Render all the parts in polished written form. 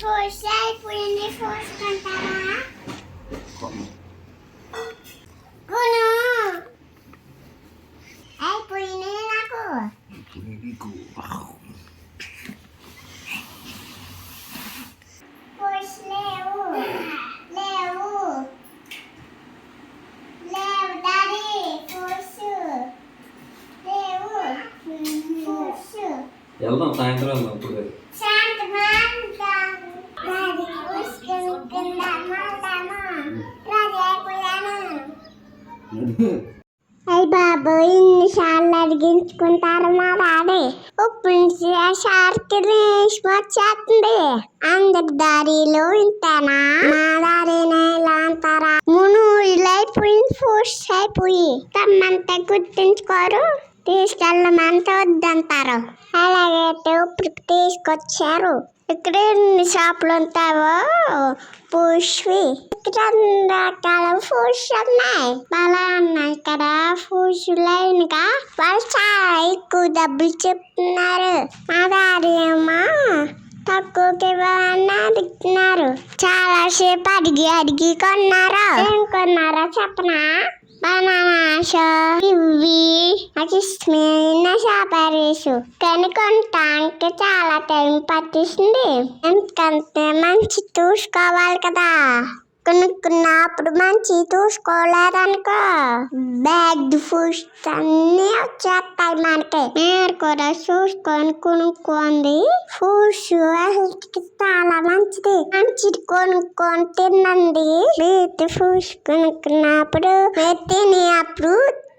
Force అయిపోయింది. Force కంటారా కొను అయిపోయింది నాకు. ఫోర్స్ లేవు లేవు లేవు డాడీ. ఫోర్స్ లేవు. ఫోర్స్ వెళ్దాం సాయంత్రం వెళ్దాం. ఇప్పుడు అయ్య బాబోయ్, ఇన్నిసార్లు అడిగించుకుంటారు మా డాడీ. ఇప్పుడు షార్కి రేష్మ వచ్చేస్తుంది. అందరి దారిలో ఇంతేనా? మా దారినే ఇలా అంటారా? మునులైపోయింది. ఫోర్స్ అయిపోయి తమ్మంతా గుర్తించుకోరు. తీసుకెళ్ళమంటే వద్దంటారు. అలాగైతే ఇప్పుడు తీసుకొచ్చారు. ఇక్కడ ఎన్ని షాపులు ఉంటావో పుష్వి. ఇక్కడ అన్ని రకాల ఫుడ్స్ ఉన్నాయి. అలా ఉన్నాయి ఇక్కడ ఫుడ్స్ లైన్గా. వాళ్ళు చాలా ఎక్కువ డబ్బులు చెప్తున్నారు. మా డాడీ ఏమో తక్కువకి ఇవ్వాలని అడుగుతున్నారు. చాలా సేపు అడిగి కొన్నారు. ఏం కొన్నారో చెప్పనా? బనానా ఇవి నాకు ఇష్టమైన షాపరీసు. కానీ కొనటానికి చాలా టైం పట్టిస్తుంది. ఎందుకంటే మంచి చూసుకోవాలి కదా. కొనుక్కున్నప్పుడు మంచి చూసుకోలేదనుకో బ్యాగ్ ఫుడ్స్ అన్నీ వచ్చేస్తాయి మనకి. మీరు కూడా చూసుకొని కొనుక్కోండి. ఫుడ్స్ చాలా మంచిది కొనుక్కొని తినండి. మీరు ఫుడ్స్ కొనుక్కున్నప్పుడు తినేప్పుడు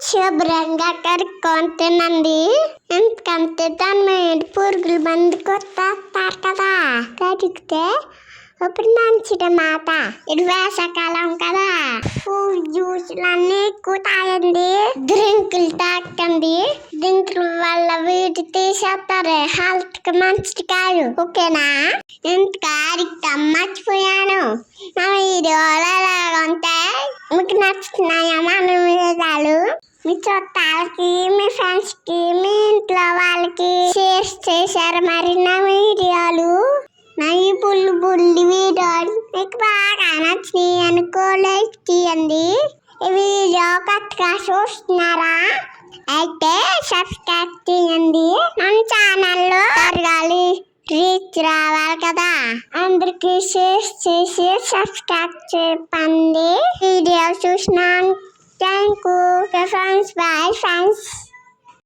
శుభ్రంగా కడుక్కొని తినండి. ఎందుకంటే దాని మీద పురుగుల మందు కొట్టేస్తారు కదా. కడిగితే ఇప్పుడు మంచిది మాట. ఇది వేసవకాలం కదా. ఫ్రూట్ జ్యూసులు అన్నీ ఎక్కువ తాగండి. డ్రింకులు తాగండి. డ్రింకుల వల్ల వీటి తీసేస్తారు. హెల్త్ కి మంచిది కాదు. ఓకేనా? ఇంకా అడిగితే మర్చిపోయాను. నా వీడియోలు ఎలాగ ఉంటాయి? మీకు నచ్చుతున్నాయా మన వీడియోలు? మీ చుట్టాలకి, మీ ఫ్రెండ్స్ కి, మీ ఇంట్లో వాళ్ళకి షేర్ చేశారు మరి నా వీడియోలు. నా ఈ బుల్లి వీడియోలు మీకు బాగా నచ్చినాయి అనుకో లైక్ చేయండి. ఈ వీడియో కొత్తగా చూస్తున్నారా? అయితే సబ్స్క్రైబ్ చేయండి. మన ఛానల్లో త్వరగాలి రీచ్ రావాలి కదా. అందరికి షేర్ చేసి సబ్స్క్రైబ్ చెప్పండి. వీడియో చూసినా thank you friends. Bye friends.